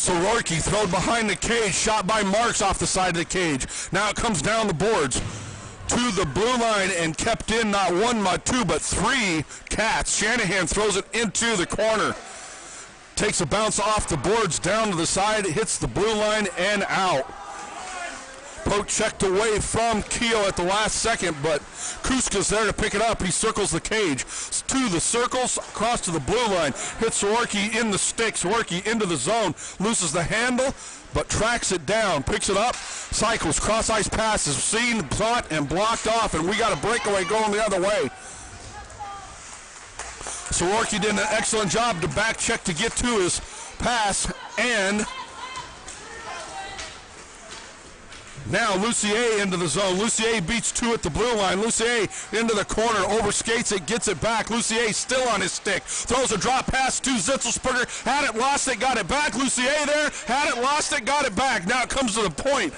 Sororki thrown behind the cage, shot by Marks off the side of the cage. Now it comes down the boards to the blue line and kept in not one, not two, but three Cats. Shanahan throws it into the corner. Takes a bounce off the boards down to the side, hits the blue line and out. Poke checked away from Keogh at the last second, but Kuska's there to pick it up. He circles the cage to the circles, across to the blue line, hits Sororki in the stick. Sororki into the zone, loses the handle, but tracks it down, picks it up, cycles, cross ice passes, seen, caught, and blocked off, and we got a breakaway going the other way. Sororki did an excellent job to back check to get to his pass, and now Lucier into the zone. Lucier beats two at the blue line. Lucier into the corner, overskates it, gets it back. Lucier still on his stick. Throws a drop pass to Zitzelsperger. Had it, lost it, got it back. Lucier there. Had it, lost it, got it back. Now it comes to the point.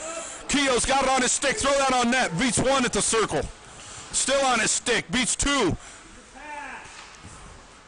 Keogh's got it on his stick. Throw that on net. Beats one at the circle. Still on his stick. Beats two.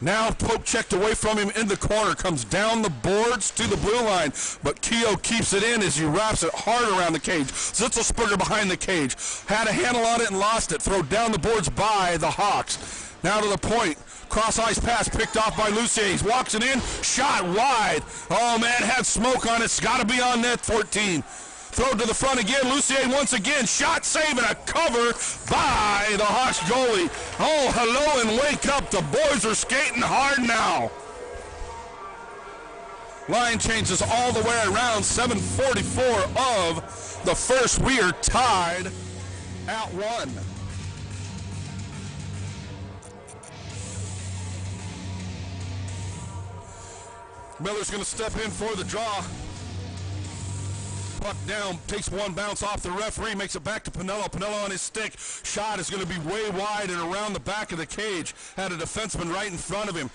Now poke checked away from him in the corner, comes down the boards to the blue line, but Keogh keeps it in as he wraps it hard around the cage. Zitzelsperger behind the cage, had a handle on it and lost it. Throw down the boards by the Hawks. Now to the point, cross ice pass picked off by Lucier. He walks it in, shot wide. Oh man, had smoke on it, it's gotta be on net, 14. Throw to the front again, Lucier once again, shot, save, and a cover by the Hawks goalie. Oh, hello and wake up, the boys are skating hard now. Line changes all the way around, 7:44 of the first. We are tied at 1. Miller's gonna step in for the draw. Puck down, takes one bounce off the referee, makes it back to Pinello. Pinello on his stick. Shot is going to be way wide and around the back of the cage. Had a defenseman right in front of him.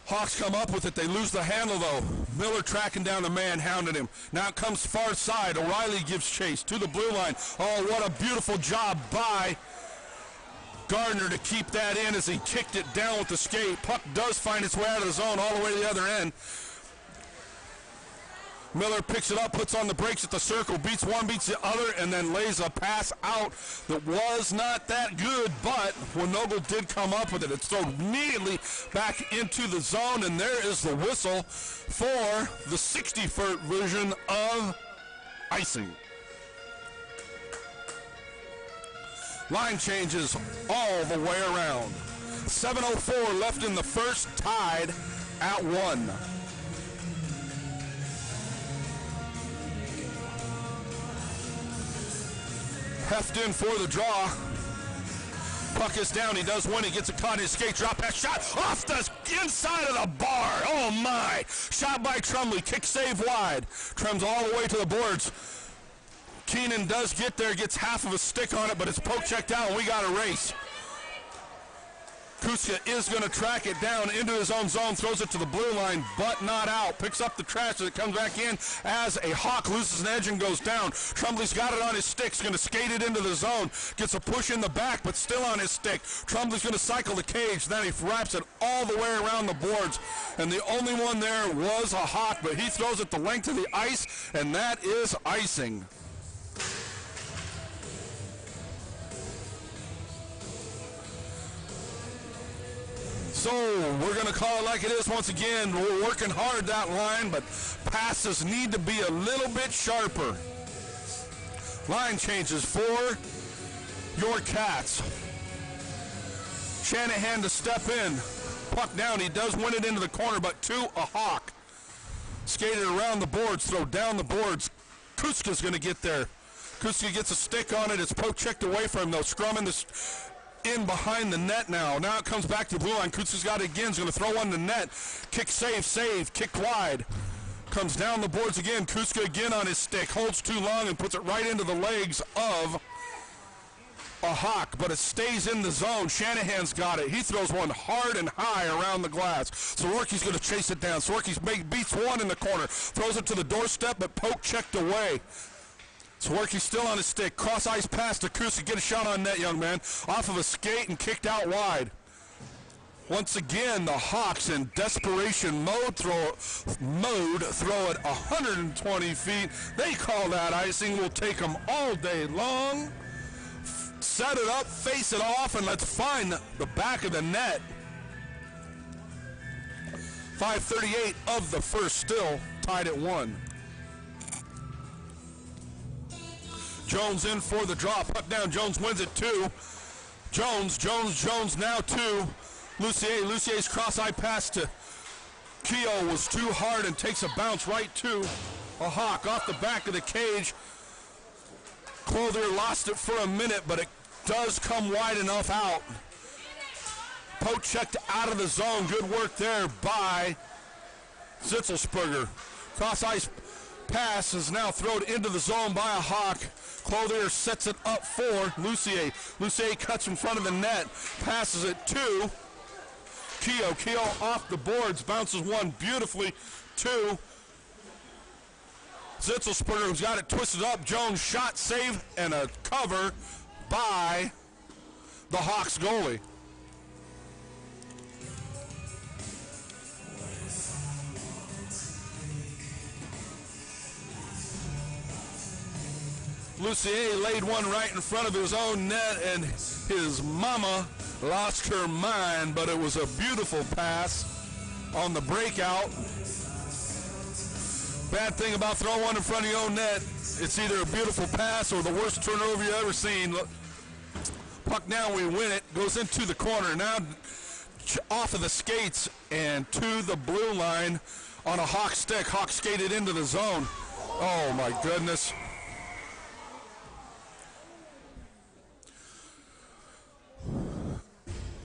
Hawks come up with it. They lose the handle, though. Miller tracking down the man, hounding him. Now it comes far side. O'Reilly gives chase to the blue line. Oh, what a beautiful job by Gardner to keep that in as he kicked it down with the skate. Puck does find its way out of the zone all the way to the other end. Miller picks it up, puts on the brakes at the circle, beats one, beats the other, and then lays a pass out that was not that good, but Winogle did come up with it. It's thrown immediately back into the zone, and there is the whistle for the 60th version of icing. Line changes all the way around. 7:04 left in the first, tied at 1. Heft in for the draw. Puck is down. He does win. He gets a caught in his skate. Drop pass shot off the inside of the bar. Oh my. Shot by Trumley. Kick save wide. Trems all the way to the boards. Keenan does get there. Gets half of a stick on it, but it's poke checked out and we got a race. Kuska is going to track it down into his own zone, throws it to the blue line, but not out. Picks up the trash as it comes back in as a Hawk loses an edge and goes down. Trumley's got it on his stick, going to skate it into the zone. Gets a push in the back, but still on his stick. Trumley's going to cycle the cage, then he wraps it all the way around the boards. And the only one there was a Hawk, but he throws it the length of the ice, and that is icing. So we're going to call it like it is once again. We're working hard that line, but passes need to be a little bit sharper. Line changes for your Cats. Shanahan to step in. Puck down. He does win it into the corner, but to a Hawk. Skated around the boards, throw down the boards. Kuska's going to get there. Kuska gets a stick on it. It's poke checked away from him, though. Scrum in behind the net now. Now it comes back to the blue line. Kuska's got it again. He's going to throw one to net. Kick save, kicked wide. Comes down the boards again. Kuska again on his stick. Holds too long and puts it right into the legs of a Hawk, but it stays in the zone. Shanahan's got it. He throws one hard and high around the glass. Sororki's going to chase it down. Sororki's beats one in the corner. Throws it to the doorstep, but poke checked away. Sororki's still on his stick. Cross ice pass to Kuska. Get a shot on net, young man. Off of a skate and kicked out wide. Once again, the Hawks in desperation mode throw it 120 feet. They call that icing. Will take them all day long. Set it up, face it off, and let's find the back of the net. 5:38 of the first, still tied at 1. Jones in for the draw. Puck down. Jones wins it 2. Jones now 2. Lucier's cross-eye pass to Keogh was too hard and takes a bounce right to a Hawk off the back of the cage. Clothier lost it for a minute, but it does come wide enough out. Poke checked out of the zone. Good work there by Zitzelsperger. Cross-ice pass is now thrown into the zone by a Hawk. Clothier sets it up for Lucier. Lucier cuts in front of the net, passes it to Keogh. Keogh off the boards, bounces one beautifully to Zitzelsperger, who's got it twisted up. Jones shot, save, and a cover by the Hawks goalie. Lucier laid one right in front of his own net, and his mama lost her mind, but it was a beautiful pass on the breakout. Bad thing about throwing one in front of your own net, it's either a beautiful pass or the worst turnover you've ever seen. Look, puck down, we win it, goes into the corner. Now off of the skates and to the blue line on a Hawk stick. Hawk skated into the zone. Oh my goodness.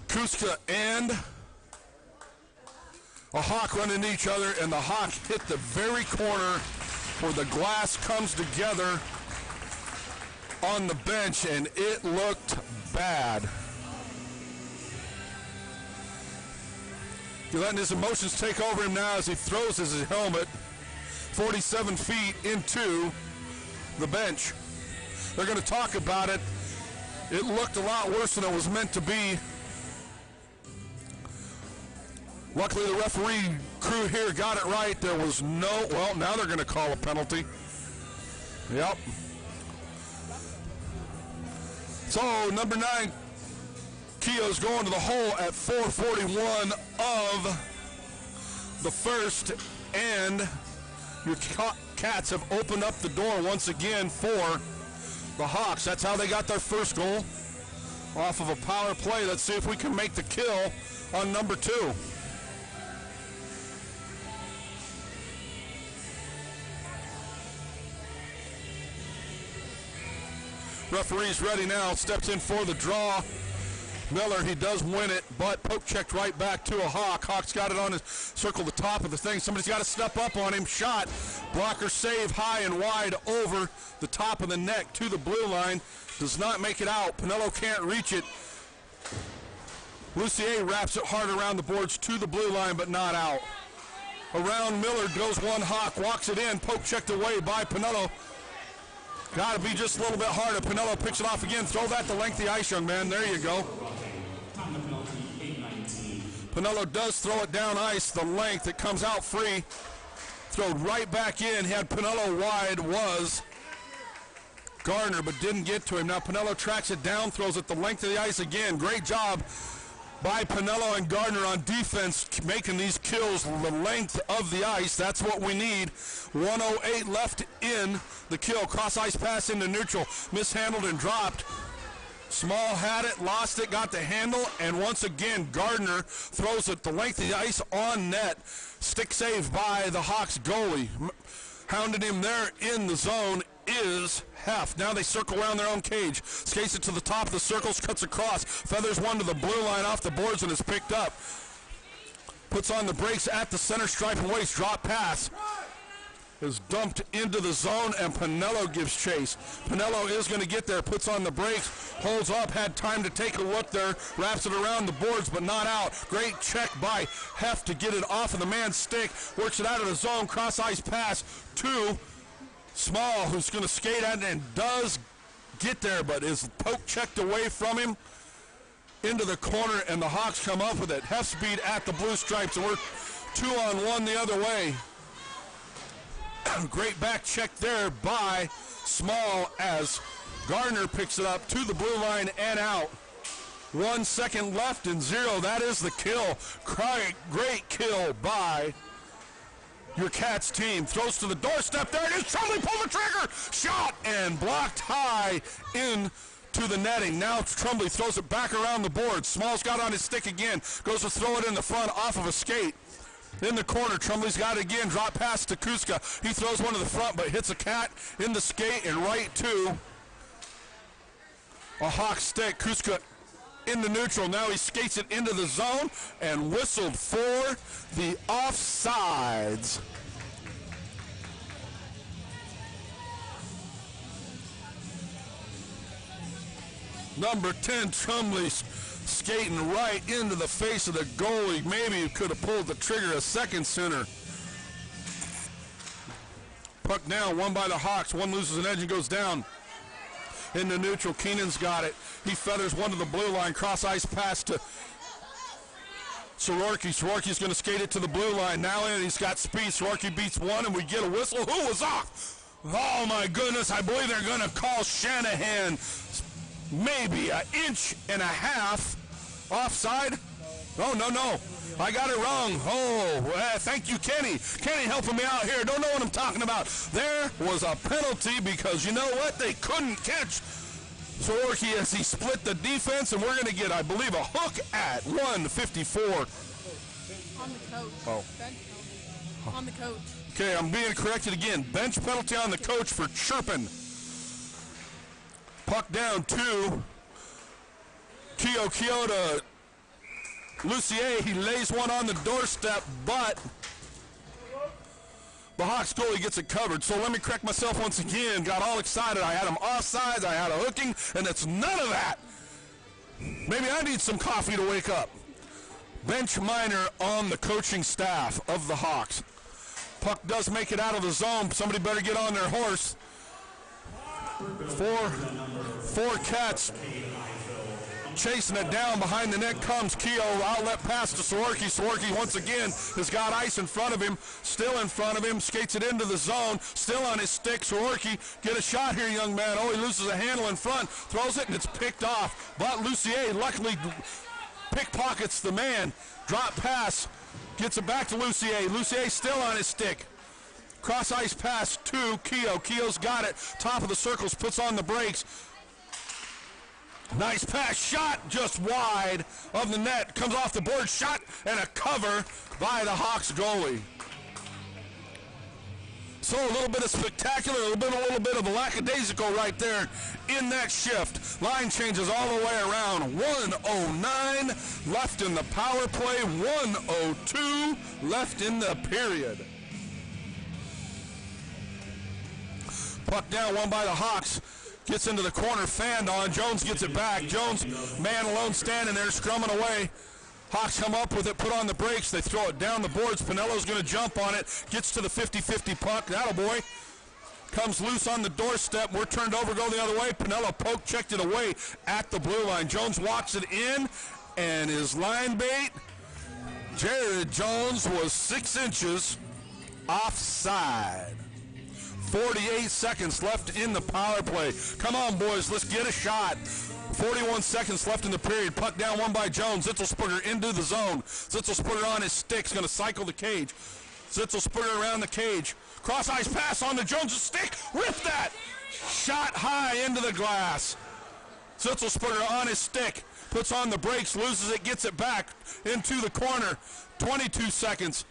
Kuska and a Hawk run into each other, and the Hawk hit the very corner where the glass comes together on the bench, and it looked bad. He's letting his emotions take over him now as he throws his helmet 47 feet into the bench. They're going to talk about it. It looked a lot worse than it was meant to be. Luckily, the referee crew here got it right. There was no, well, now they're going to call a penalty. Yep. So, number 9, Keogh's going to the hole at 4:41 of the first, and your Cats have opened up the door once again for the Hawks. That's how they got their first goal, off of a power play. Let's see if we can make the kill on number 2. Referee's ready now, steps in for the draw. Miller, he does win it, but poke checked right back to a Hawk. Hawk's got it on his circle, the top of the thing. Somebody's got to step up on him. Shot, blocker save high and wide over the top of the neck to the blue line. Does not make it out. Pinello can't reach it. Lucier wraps it hard around the boards to the blue line, but not out. Around Miller goes one Hawk, walks it in, poke checked away by Pinello. Got to be just a little bit harder. Pinello picks it off again. Throw that the length of the ice, young man. There you go. Pinello does throw it down ice, the length. It comes out free. Thrown right back in. Had Pinello wide was Gardner, but didn't get to him. Now Pinello tracks it down, throws it the length of the ice again. Great job by Pinello and Gardner on defense, making these kills the length of the ice. That's what we need. 1:08 left in the kill. Cross ice pass into neutral. Mishandled and dropped. Small had it, lost it, got the handle, and once again Gardner throws it the length of the ice on net. Stick save by the Hawks goalie. Hounding him there in the zone is Heft. Now they circle around their own cage. Skates it to the top of the circles, cuts across, feathers one to the blue line off the boards and is picked up. Puts on the brakes at the center stripe and waist. Drop pass is dumped into the zone, and Pinello gives chase. Pinello is going to get there, puts on the brakes, holds up, had time to take a look there, wraps it around the boards, but not out. Great check by Heft to get it off of the man's stick, works it out of the zone, cross ice pass to Small, who's going to skate at it and does get there, but is poke checked away from him. into the corner, and the Hawks come up with it. Hef speed at the blue stripes, and we're 2-on-1 the other way. Great back check there by Small as Gardner picks it up to the blue line and out. 1 second left and 0. That is the kill. Great kill by your Cats team. Throws to the doorstep. There it is. Trumley pulled the trigger. Shot and blocked high in to the netting. Now Trumley throws it back around the board. Small's got on his stick again. Goes to throw it in the front off of a skate. In the corner, Trumley's got it again. Drop pass to Kuska. He throws one to the front, but hits a Cat in the skate and right to a Hawk stick. Kuska in the neutral. Now he skates it into the zone and whistled for the offsides. Number 10, Trumley's skating right into the face of the goalie. Maybe he could have pulled the trigger a second sooner. Puck down, won by the Hawks. One loses an edge and goes down. In the neutral, Keenan's got it. He feathers one to the blue line. Cross ice pass to Soroki. Soroki's going to skate it to the blue line. Now in, he's got speed. Soroki beats one, and we get a whistle. Who was off? Oh, my goodness. I believe they're going to call Shanahan maybe an inch and a half offside. Oh, no. I got it wrong. Oh, thank you, Kenny. Kenny helping me out here. Don't know what I'm talking about. There was a penalty because you know what? They couldn't catch Soroki as he split the defense, and we're going to get, I believe, a hook at 1:54. On the coach. Oh. Bench penalty. On the coach. Okay, I'm being corrected again. Bench penalty on the coach for chirping. Puck down to Keo to Lucier. He lays one on the doorstep, but the Hawks goalie gets it covered. So let me correct myself once again. Got all excited. I had him offsides. I had a hooking, and it's none of that. Maybe I need some coffee to wake up. Bench minor on the coaching staff of the Hawks. Puck does make it out of the zone. Somebody better get on their horse. Four Cats chasing it down. Behind the net comes Keogh. Outlet pass to Soroki. Soroki once again has got ice in front of him. Still in front of him. Skates it into the zone. Still on his stick. Soroki, get a shot here, young man. Oh, he loses a handle in front. Throws it, and it's picked off. But Lucier luckily pickpockets the man. Drop pass. Gets it back to Lucier. Lucier still on his stick. Cross ice pass to Keogh. Keogh's got it. Top of the circles, puts on the brakes. Nice pass, shot just wide of the net. Comes off the board, shot and a cover by the Hawks goalie. So a little bit of spectacular, a little bit of a lackadaisical right there in that shift. Line changes all the way around. 1:09 left in the power play. 1:02 left in the period. Puck down, won by the Hawks. Gets into the corner, fanned on. Jones gets it back. Jones, man alone, standing there, strumming away. Hawks come up with it, put on the brakes. They throw it down the boards. Pinello's going to jump on it. Gets to the 50-50 puck. Attaboy. Comes loose on the doorstep. We're turned over, go the other way. Pinello poke, checked it away at the blue line. Jones walks it in, and his line bait, Jared Jones, was 6 inches offside. 48 seconds left in the power play. Come on, boys, let's get a shot. 41 seconds left in the period. Puck down, won by Jones. Zitzelsperger into the zone. Zitzelsperger on his stick's going to cycle the cage. Zitzelsperger around the cage. Cross ice pass on to Jones' stick. Rip that. Shot high into the glass. Zitzelsperger on his stick. Puts on the brakes, loses it, gets it back into the corner. 22 seconds.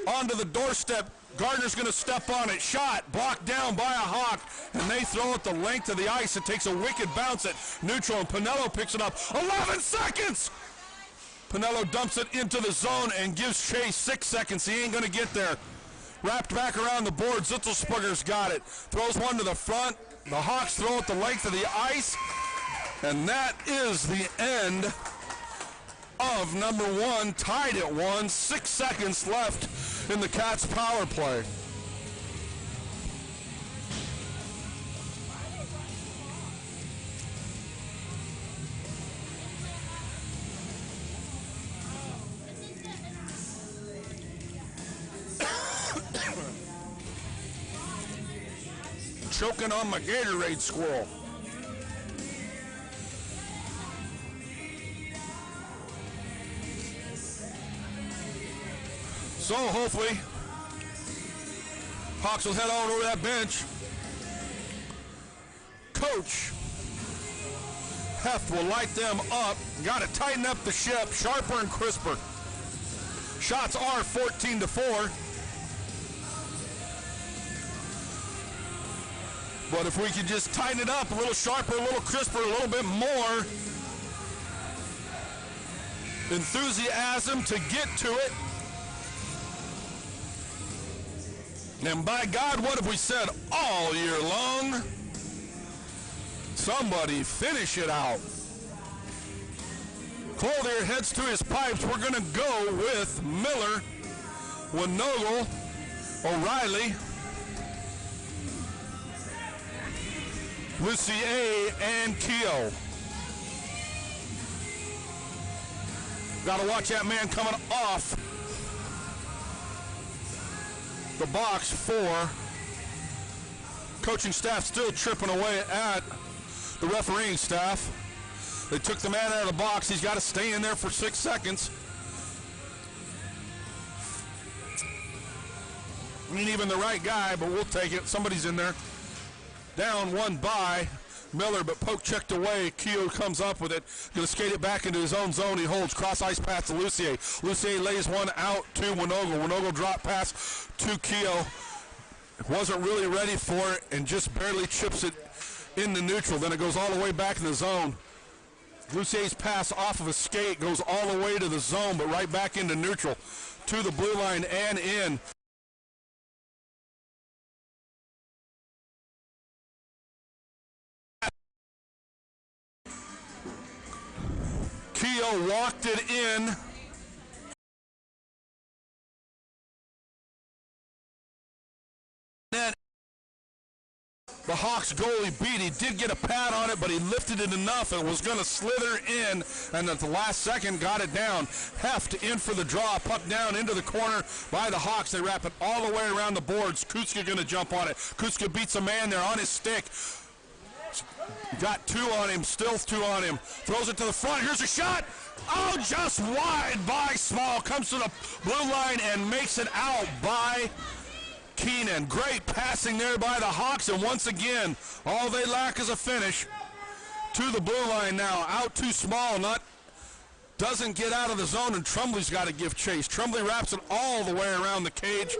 Onto the doorstep. Gardner's going to step on it. Shot blocked down by a Hawk, and they throw it the length of the ice. It takes a wicked bounce at neutral, and Pinello picks it up. 11 seconds! Pinello dumps it into the zone and gives Chase 6 seconds. He ain't going to get there. Wrapped back around the board. Zitzelsperger's got it. Throws one to the front. The Hawks throw it the length of the ice, and that is the end of number one. Tied at 1. 6 seconds left in the Cats power play. choking on my Gatorade squirrel. So hopefully, Hawks will head on over that bench. Coach Heft will light them up. Got to tighten up the ship, sharper and crisper. Shots are 14-4. But if we could just tighten it up a little sharper, a little crisper, a little bit more enthusiasm to get to it. And by God, what have we said all year long? Somebody finish it out. Clothier heads to his pipes. We're going to go with Miller, Winogle, O'Reilly, Lucier, and Keogh. Got to watch that man coming off the box for coaching staff, still chipping away at the refereeing staff. They took the man out of the box. He's got to stay in there for 6 seconds. Ain't even the right guy, but we'll take it. Somebody's in there. Down one by Miller, but poke checked away. Keogh comes up with it. Going to skate it back into his own zone. He holds cross ice pass to Lucier. Lucier lays one out to Winogle. Winogle drop pass to Keogh. Wasn't really ready for it and just barely chips it in the neutral. Then it goes all the way back in the zone. Lucier's pass off of a skate goes all the way to the zone, but right back into neutral to the blue line and in. Keogh walked it in. Then the Hawks goalie beat. He did get a pad on it, but he lifted it enough and was going to slither in, and at the last second got it down. Heft in for the draw. Puck down into the corner by the Hawks. They wrap it all the way around the boards. Kutska going to jump on it. Kutska beats a man there on his stick. Got two on him, still two on him. Throws it to the front. Here's a shot. Oh, just wide by Small. Comes to the blue line and makes it out by Keenan. Great passing there by the Hawks, and once again, all they lack is a finish. To the blue line now. Out too Small. Doesn't get out of the zone, and Trumley's got to give chase. Trumley wraps it all the way around the cage.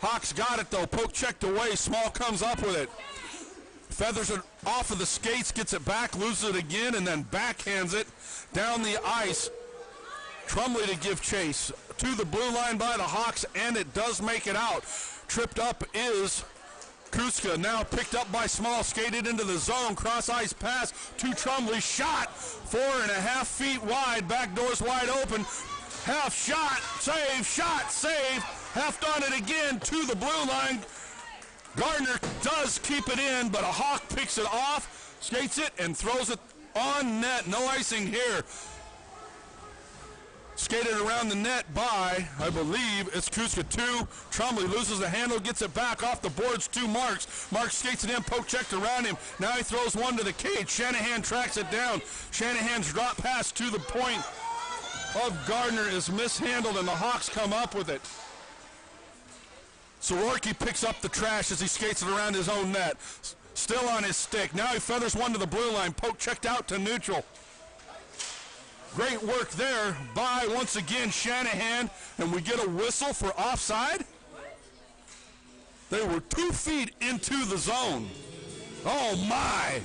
Hawks got it, though. Poke checked away. Small comes up with it. Feathers it off of the skates, gets it back, loses it again, and then backhands it down the ice. Trumley to give chase to the blue line by the Hawks, and it does make it out. Tripped up is Kuska, now picked up by Small, skated into the zone, cross ice pass to Trumley, shot 4.5 feet wide, back door's wide open. Half shot, save, Heft on it again to the blue line. Gardner does keep it in, but a Hawk picks it off, skates it, and throws it on net. No icing here. Skated around the net by, I believe, it's Kuska 2. Trumley loses the handle, gets it back off the boards to Marks. Marks skates it in, poke checked around him. Now he throws one to the cage. Shanahan tracks it down. Shanahan's drop pass to the point of Gardner is mishandled, and the Hawks come up with it. Soroki picks up the trash as he skates it around his own net. Still on his stick. Now he feathers one to the blue line. Poke checked out to neutral. Great work there by, once again, Shanahan. And we get a whistle for offside. They were 2 feet into the zone. Oh, my.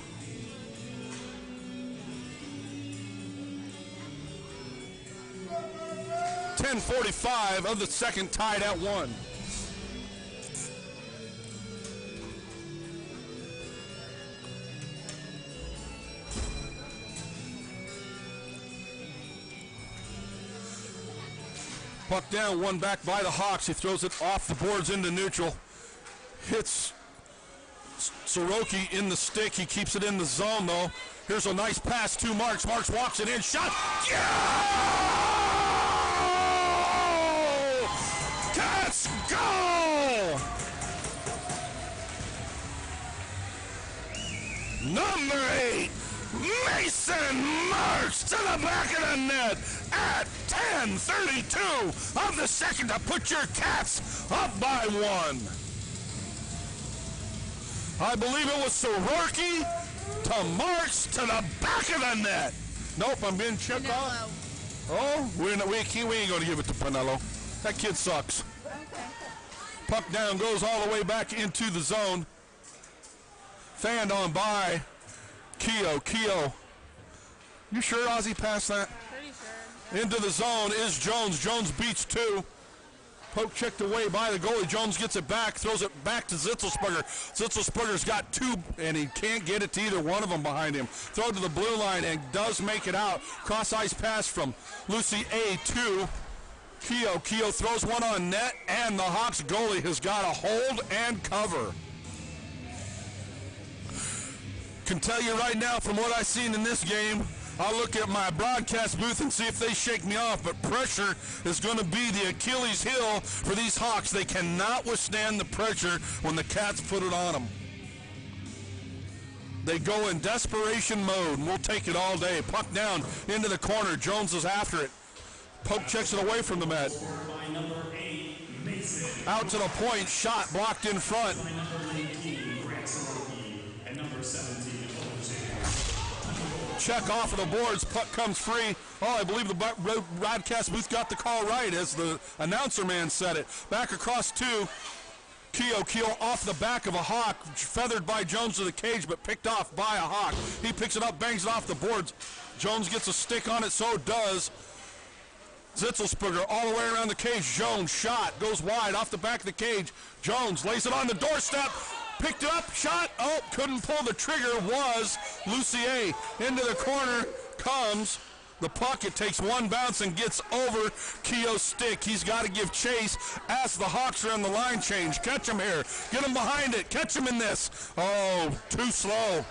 .10:45 of the second, tied at 1. Puck down, one back by the Hawks. He throws it off the boards into neutral. Hits Soroki in the stick. He keeps it in the zone, though. Here's a nice pass to Marks. Marks walks it in. Shot. Yeah! Let's go! to the back of the net at 10:32 of the second to put your Cats up by 1. I believe it was Soroki to Marks to the back of the net. Nope, I'm being checked off. Oh, we ain't going to give it to Pinello. That kid sucks. Okay. Puck down, goes all the way back into the zone. Fanned on by Keogh. You sure Ozzy passed that? Pretty sure. Into the zone is Jones. Jones beats 2. Poke checked away by the goalie. Jones gets it back, throws it back to Zitzelsperger. Zitzelsperger's got 2, and he can't get it to either one of them behind him. Throw to the blue line and does make it out. Cross-ice pass from Lucy A to Keogh. Keogh throws one on net, and the Hawks goalie has got a hold and cover. Can tell you right now from what I've seen in this game, I'll look at my broadcast booth and see if they shake me off, but pressure is going to be the Achilles heel for these Hawks. They cannot withstand the pressure when the Cats put it on them. They go in desperation mode, and we'll take it all day. Puck down into the corner. Jones is after it. Poke checks it away from the net. Out to the point, shot blocked in front. Check off of the boards, puck comes free. Oh, I believe the broadcast booth got the call right as the announcer man said it. Back across to Keogh off the back of a Hawk, feathered by Jones to the cage, but picked off by a Hawk. He picks it up, bangs it off the boards. Jones gets a stick on it, so does Zitzelsperger all the way around the cage. Jones shot, goes wide off the back of the cage. Jones lays it on the doorstep. Picked it up, shot, oh, couldn't pull the trigger, was Lucier. Into the corner comes the puck. It takes one bounce and gets over Keogh's stick. He's got to give chase as the Hawks are in the line change. Catch him here. Get him behind it. Catch him in this. Oh, too slow.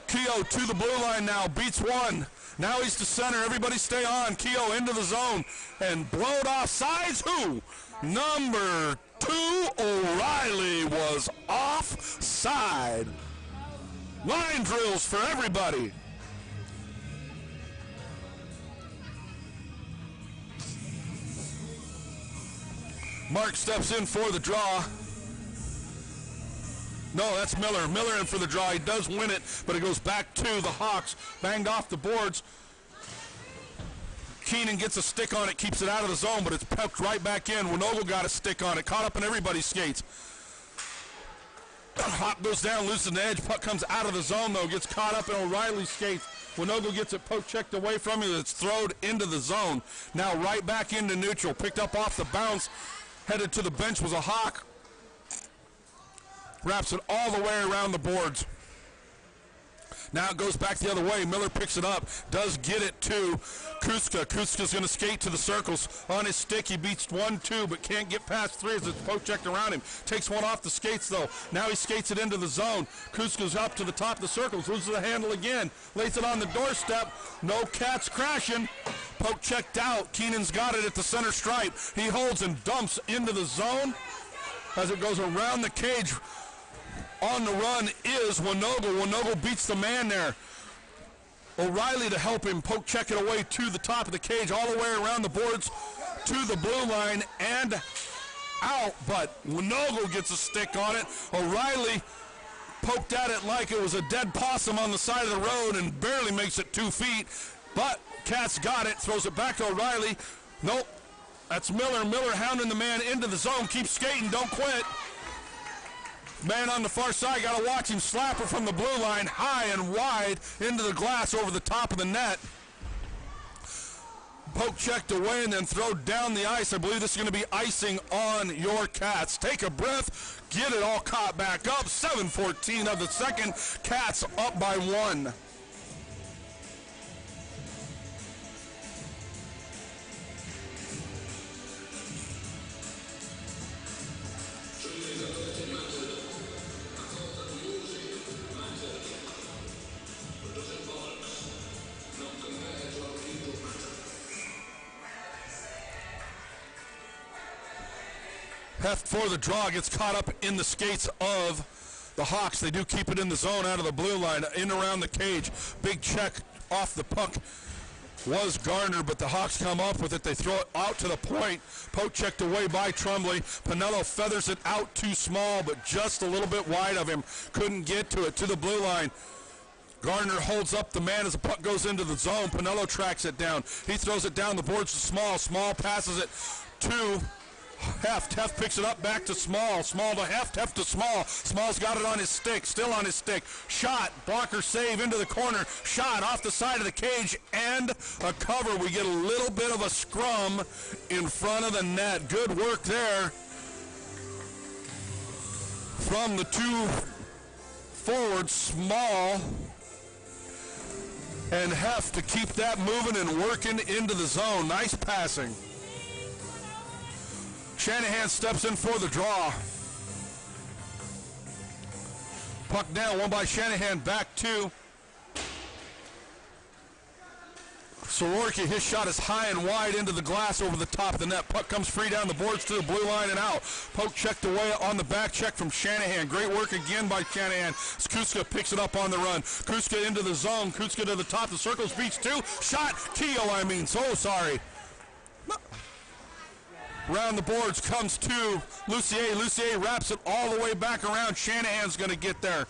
Keogh to the blue line now, beats 1. Now he's to center. Everybody stay on. Keogh into the zone and blowed off sides. Who? Number 2, O'Reilly was offside. Line drills for everybody. Mark steps in for the draw. No, that's Miller. Miller in for the draw. He does win it, but it goes back to the Hawks. Banged off the boards. Keenan gets a stick on it, keeps it out of the zone, but it's poked right back in. Winogle got a stick on it, caught up in everybody's skates. Hawk goes down, loses the edge. Puck comes out of the zone, though, gets caught up in O'Reilly's skates. Winogle gets it poke checked away from him. It's thrown into the zone. Now right back into neutral. Picked up off the bounce. Headed to the bench was a Hawk. Wraps it all the way around the boards. Now it goes back the other way. Miller picks it up, does get it to Kuska. Kuska's going to skate to the circles. On his stick, he beats 1-2, but can't get past 3 as it's poke checked around him. Takes one off the skates, though. Now he skates it into the zone. Kuska's up to the top of the circles, loses the handle again. Lays it on the doorstep. No Cats crashing. Poke checked out. Keenan's got it at the center stripe. He holds and dumps into the zone as it goes around the cage. On the run is Winogle. Winogle beats the man there. O'Reilly to help him poke check it away to the top of the cage, all the way around the boards to the blue line and out, but Winogle gets a stick on it. O'Reilly poked at it like it was a dead possum on the side of the road and barely makes it 2 feet, but Cats got it, throws it back to O'Reilly. Nope, that's Miller. Miller hounding the man into the zone, keeps skating, don't quit. Man on the far side, got to watch him slap her from the blue line high and wide into the glass over the top of the net. Poke checked away and then throw down the ice. I believe this is going to be icing on your Cats. Take a breath, get it all caught back up. 7:14 of the second, Cats up by 1. Heft for the draw, gets caught up in the skates of the Hawks. They do keep it in the zone out of the blue line, in around the cage. Big check off the puck was Garner, but the Hawks come up with it. They throw it out to the point. Poke checked away by Trumley. Pinello feathers it out too small, but just a little bit wide of him. Couldn't get to it, to the blue line. Garner holds up the man as the puck goes into the zone. Pinello tracks it down. He throws it down the boards to Small. Small passes it to Heft. Heft picks it up back to Small. Small to Heft. Heft to Small. Small's got it on his stick. Still on his stick. Shot. Blocker save into the corner. Shot off the side of the cage and a cover. We get a little bit of a scrum in front of the net. Good work there from the two forwards, Small and Heft, to keep that moving and working into the zone. Nice passing. Shanahan steps in for the draw. Puck down, one by Shanahan, back to Soroki. His shot is high and wide into the glass over the top of the net. Puck comes free down the boards to the blue line and out. Poke checked away on the back check from Shanahan. Great work again by Shanahan. Kuska picks it up on the run. Kuska into the zone. Kuska to the top. The circle's beats two. Shot. Keogh, so sorry. Round the boards comes to Lucier. Lucier wraps it all the way back around. Shanahan's going to get there.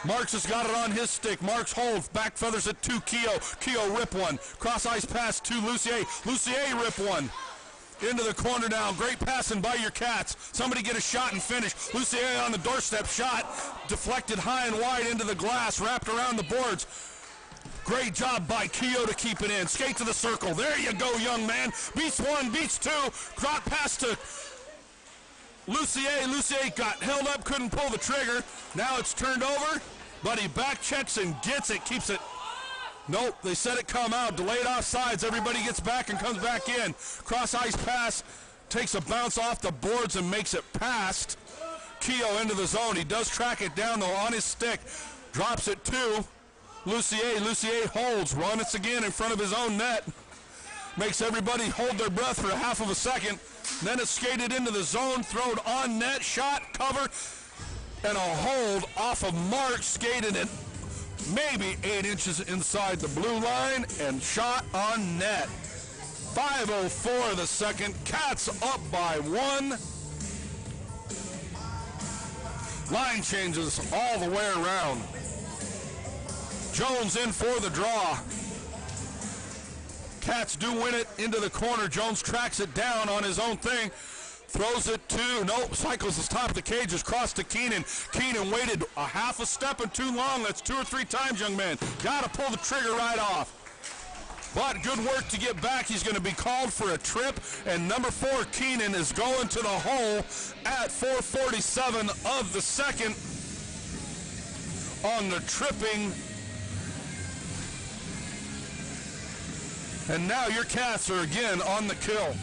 Marks has got it on his stick. Marks holds. Back feathers it to Keogh. Keogh rip one. Cross ice pass to Lucier. Lucier rip one. Into the corner now. Great passing by your Cats. Somebody get a shot and finish. Lucier on the doorstep. Shot. Deflected high and wide into the glass. Wrapped around the boards. Great job by Keogh to keep it in. Skate to the circle. There you go, young man. Beats one, beats two. Drop pass to Lucier. Lucier got held up, couldn't pull the trigger. Now it's turned over, but he back checks and gets it, keeps it. Nope, they said it come out. Delayed offsides. Everybody gets back and comes back in. Cross ice pass. Takes a bounce off the boards and makes it past Keogh into the zone. He does track it down, though, on his stick. Drops it to Lucier. Lucier holds. Runs again in front of his own net. Makes everybody hold their breath for a half of a second. Then it's skated into the zone. Thrown on net. Shot. Cover. And a hold off of Mark. Skated it maybe 8 inches inside the blue line. And shot on net. 5:04 the second. Cats up by 1. Line changes all the way around. Jones in for the draw. Cats do win it into the corner. Jones tracks it down on his own thing. Throws it to, nope, cycles the top of the cages, cross to Keenan. Keenan waited a half a step and too long. That's 2 or 3 times, young man. Got to pull the trigger right off. But good work to get back. He's going to be called for a trip. And number 4, Keenan, is going to the hole at 4:47 of the second on the tripping. And now your Cats are again on the kill.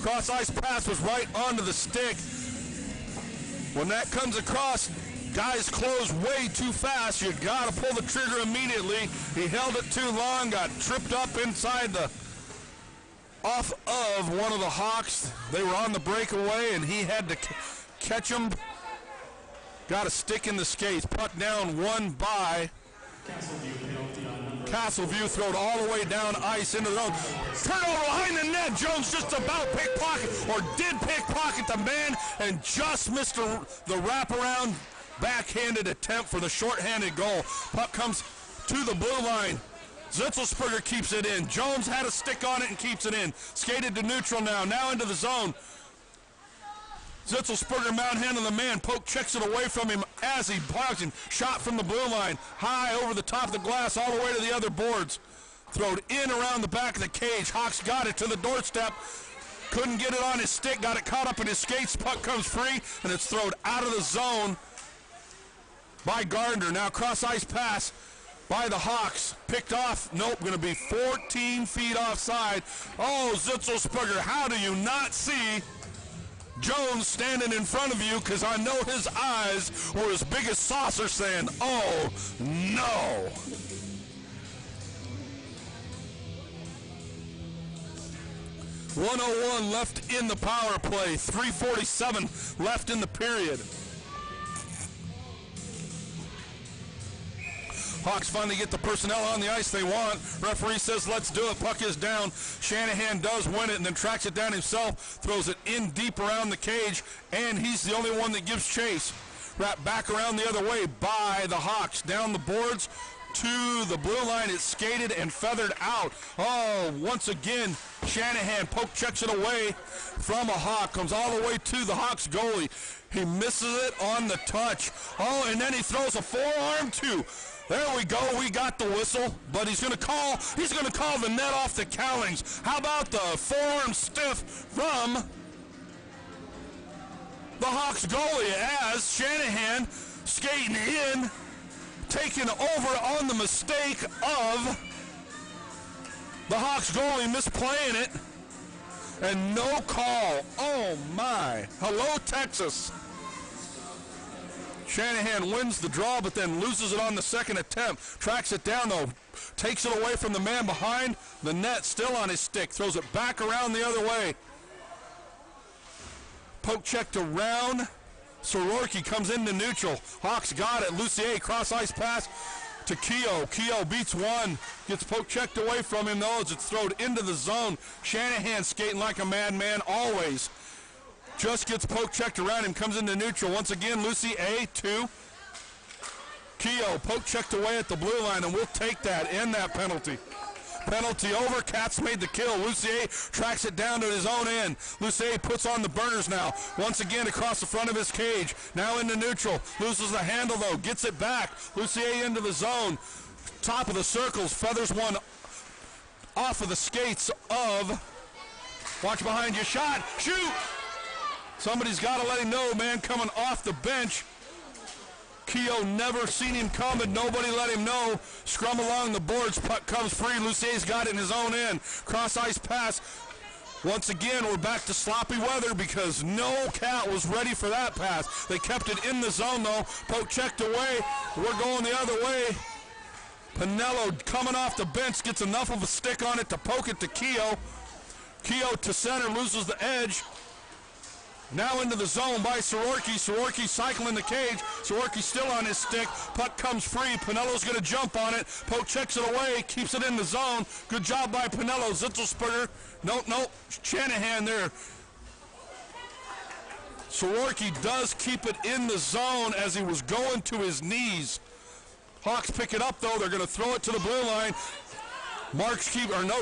Cross ice pass was right onto the stick. When that comes across, guys close way too fast. You got to pull the trigger immediately. He held it too long, got tripped up inside the off of one of the Hawks. They were on the breakaway, and he had to catch them. Got a stick in the skates. Puck down, won by Castleview. Thrown all the way down ice into the zone. Turnover behind the net. Jones just about pickpocket, or did pickpocket the man, and just missed the wraparound backhanded attempt for the shorthanded goal. Puck comes to the blue line. Zitzelsperger keeps it in. Jones had a stick on it and keeps it in. Skated to neutral now. Now into the zone. Zitzelsperger mount-handling the man. Poke checks it away from him as he blocks him. Shot from the blue line. High over the top of the glass all the way to the other boards. Thrown in around the back of the cage. Hawks got it to the doorstep. Couldn't get it on his stick. Got it caught up in his skates. Puck comes free, and it's thrown out of the zone by Gardner. Now cross-ice pass by the Hawks. Picked off. Nope, going to be 14 feet offside. Oh, Zitzelsperger, how do you not see Jones standing in front of you? Because I know his eyes were as big as saucers saying, oh, no. .101 left in the power play. 3:47 left in the period. Hawks finally get the personnel on the ice they want. Referee says let's do it. Puck is down. Shanahan does win it and then tracks it down himself. Throws it in deep around the cage, and he's the only one that gives chase. Wrapped back around the other way by the Hawks. Down the boards to the blue line. It's skated and feathered out. Oh, once again, Shanahan poke checks it away from a Hawk. Comes all the way to the Hawks goalie. He misses it on the touch. Oh, and then he throws a forearm too. There we go. We got the whistle, but he's going to call the net off the Cowlings. How about the forearm stiff from the Hawks goalie as Shanahan skating in, taking over on the mistake of the Hawks goalie misplaying it, and no call. Oh my. Hello, Texas. Shanahan wins the draw, but then loses it on the second attempt. Tracks it down, though. Takes it away from the man behind the net, still on his stick. Throws it back around the other way. Poke checked around. Sororki comes into neutral. Hawks got it. Lucier cross-ice pass to Keogh. Keogh beats one. Gets poke checked away from him, though, as it's thrown into the zone. Shanahan skating like a madman always. Just gets poke checked around him, comes into neutral. Once again, Lucy A to Keogh. Poke checked away at the blue line, and we'll take that in that penalty. Penalty over. Cats made the kill. Lucier tracks it down to his own end. Lucier puts on the burners now. Once again across the front of his cage. Now into neutral. Loses the handle, though. Gets it back. Lucier into the zone. Top of the circles. Feathers one off of the skates of... Watch behind you. Shot. Shoot! Somebody's got to let him know, man, coming off the bench. Keogh never seen him coming. Nobody let him know. Scrum along the boards. Puck comes free. Lucier's got it in his own end. Cross-ice pass. Once again, we're back to sloppy weather because no Cat was ready for that pass. They kept it in the zone, though. Poke checked away. We're going the other way. Pinello coming off the bench gets enough of a stick on it to poke it to Keogh. Keogh to center, loses the edge. Now into the zone by Sororki. Sororki cycling the cage. Sororki still on his stick. Puck comes free. Pinello's going to jump on it. Poke checks it away. Keeps it in the zone. Good job by Pinello. Zitzelsperger. Nope. Shanahan there. Sororki does keep it in the zone as he was going to his knees. Hawks pick it up, though. They're going to throw it to the blue line.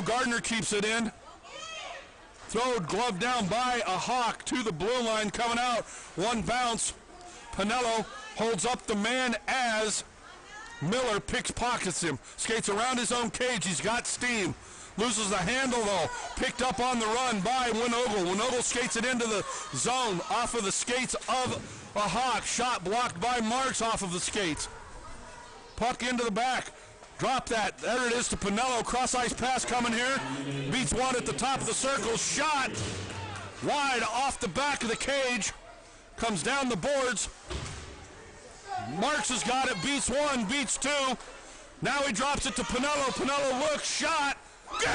Gardner keeps it in. Throw glove down by a Hawk to the blue line coming out. One bounce. Pinello holds up the man as Miller pockets him. Skates around his own cage. He's got steam. Loses the handle, though. Picked up on the run by Winogle. Winogle skates it into the zone off of the skates of a Hawk. Shot blocked by Marks off of the skates. Puck into the back. Drop that. There it is to Pinello. Cross-ice pass coming here. Beats one at the top of the circle. Shot wide off the back of the cage. Comes down the boards. Marks has got it. Beats one. Beats two. Now he drops it to Pinello. Pinello looks. Shot. Go!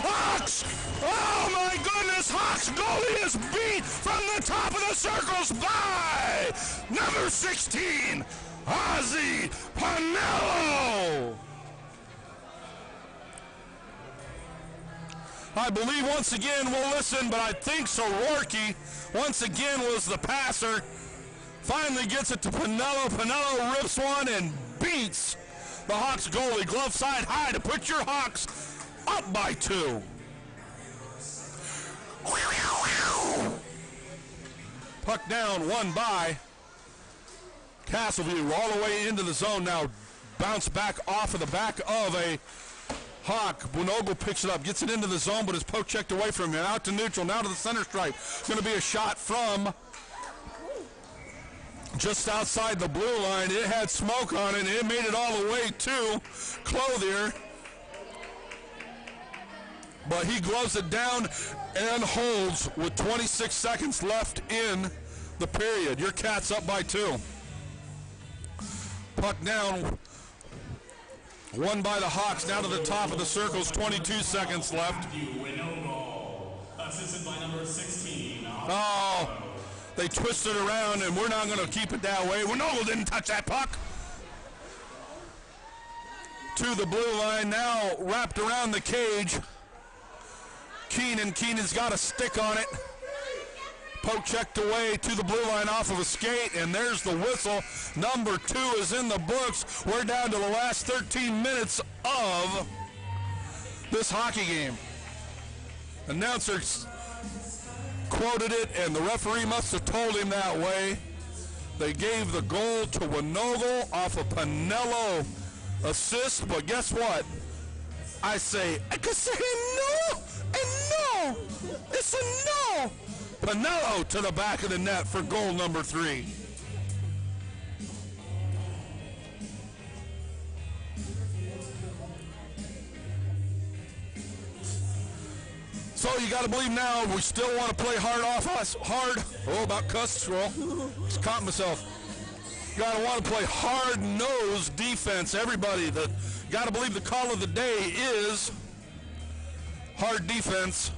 Hawks! Oh my goodness! Hawks goalie is beat from the top of the circles by number 16. Ozzy Pinello! I believe once again we'll listen, but I think Sororki once again was the passer. Finally gets it to Pinello. Pinello rips one and beats the Hawks goalie. Glove side high to put your Hawks up by 2. Puck down, one by Castleview, all the way into the zone now. Bounce back off of the back of a Hawk. Winogle picks it up, gets it into the zone, but is poke checked away from him. Out to neutral, now to the center stripe. Going to be a shot from just outside the blue line. It had smoke on it, and it made it all the way to Clothier. But he gloves it down and holds with 26 seconds left in the period. Your Cats up by 2. Puck down, won by the Hawks, down to the top of the circles, 22 seconds left. Assisted by number 16. Oh, they twisted around, and we're not going to keep it that way. Winogle didn't touch that puck. to the blue line, now wrapped around the cage. Keenan's got a stick on it. Poke checked away to the blue line off of a skate, and there's the whistle. Number 2 is in the books. We're down to the last 13 minutes of this hockey game. Announcers quoted it, and the referee must have told him that way. They gave the goal to Winogle off a Pinello assist, but guess what? I could say no and no. It's a no. Pinello to the back of the net for goal number 3. So you got to believe now we still want to play hard off us. Hard. Oh, about cuss scroll. Just caught myself. Got to want to play hard-nosed defense. Everybody, got to believe the call of the day is hard defense.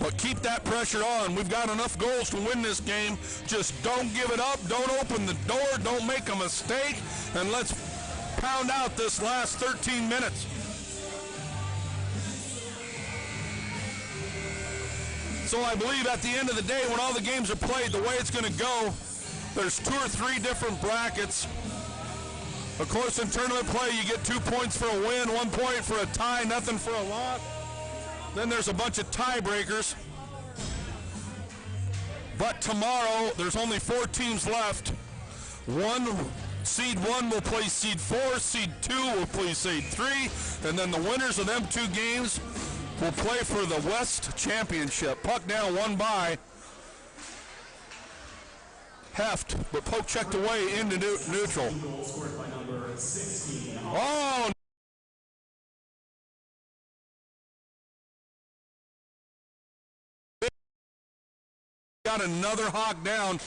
But keep that pressure on. We've got enough goals to win this game. Just don't give it up. Don't open the door. Don't make a mistake. And let's pound out this last 13 minutes. So I believe at the end of the day, when all the games are played, the way it's going to go, there's 2 or 3 different brackets. Of course, in tournament play, you get 2 points for a win, 1 point for a tie, nothing for a loss. Then there's a bunch of tiebreakers. But tomorrow, there's only 4 teams left. Seed 1 will play seed 4, seed 2 will play seed 3, and then the winners of them 2 games will play for the West Championship. Puck down, won by Heft, but poke checked away into neutral. Oh! Got another hawk down.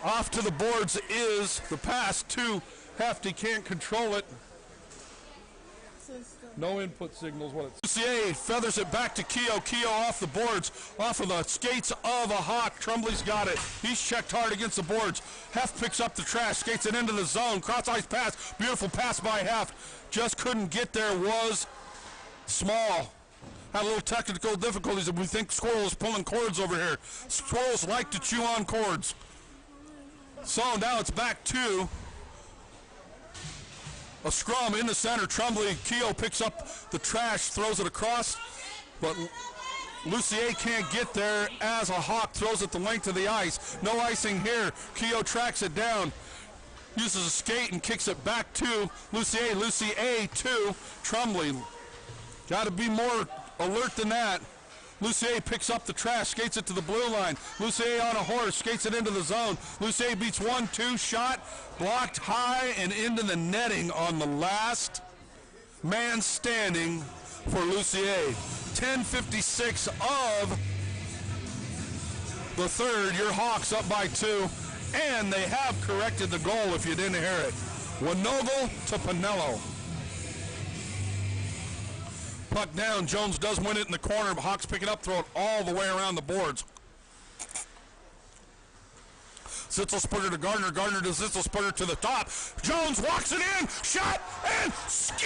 Off to the boards is the pass to Heft. He can't control it. No input signals. Lucier feathers it back to Keogh. Keogh off the boards, off of the skates of a hawk. Trumbley's got it. He's checked hard against the boards. Heft picks up the trash, skates it into the zone. Cross-ice pass. Beautiful pass by Heft. Just couldn't get there. Was small. Had a little technical difficulties. We think Squirrel is pulling cords over here. Squirrels like to chew on cords. So now it's back to a scrum in the center. Trumbley, Keogh picks up the trash, throws it across, but Lucier can't get there as a hawk throws it the length of the ice. No icing here. Keogh tracks it down, uses a skate and kicks it back to Lucier. Lucier to Trumbley. Got to be more alert than that. Lucier picks up the trash, skates it to the blue line. Lucier on a horse, skates it into the zone. Lucier beats 1-2 shot, blocked high and into the netting on the last man standing for Lucier. 10:56 of the third. Your Hawks up by 2, and they have corrected the goal if you didn't hear it. Winogle to Pinello. Puck down. Jones does win it in the corner, but Hawks pick it up, throw it all the way around the boards. Zitzelsperger to Gardner. Gardner to Zitzelsperger to the top. Jones walks it in, shot, and scores!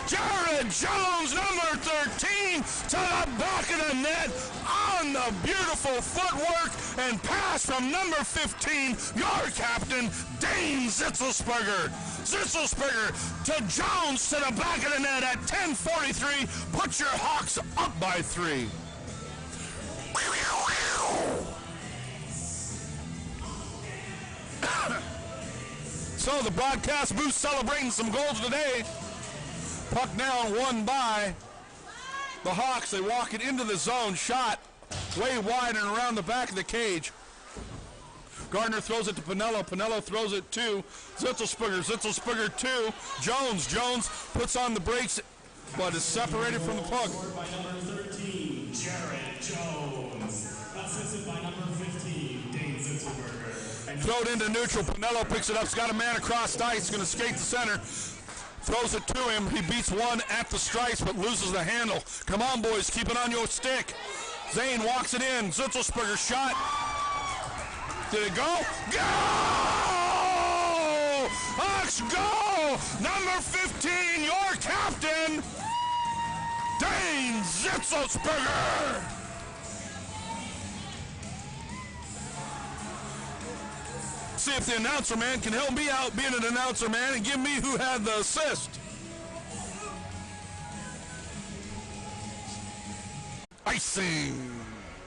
Jared Jones, number 13, to the back of the net on the beautiful footwork and pass from number 15, your captain, Dane Zitzelsperger. Zitzelsperger to Jones to the back of the net at 10:43. Put your Hawks up by 3. So the broadcast booth celebrating some goals today. Puck down, won by the Hawks. They walk it into the zone. Shot way wide and around the back of the cage. Gardner throws it to Pinello. Pinello throws it to Zitzelsperger. Zitzelsperger to Jones. Jones puts on the brakes, but is separated from the puck. By number 13, Jared Jones. Assisted by number 15, Dane Zitzelsperger. Throw it into neutral. Pinello picks it up. He's got a man across the ice. He's going to skate the center. Throws it to him. He beats one at the stripes, but loses the handle. Come on, boys. Keep it on your stick. Zane walks it in. Zitzelsperger shot. Did it go? Goal! Let's go! Number 15, your captain, Dane Zitzelsberger! See if the announcer man can help me out being an announcer man and give me who had the assist. Icing.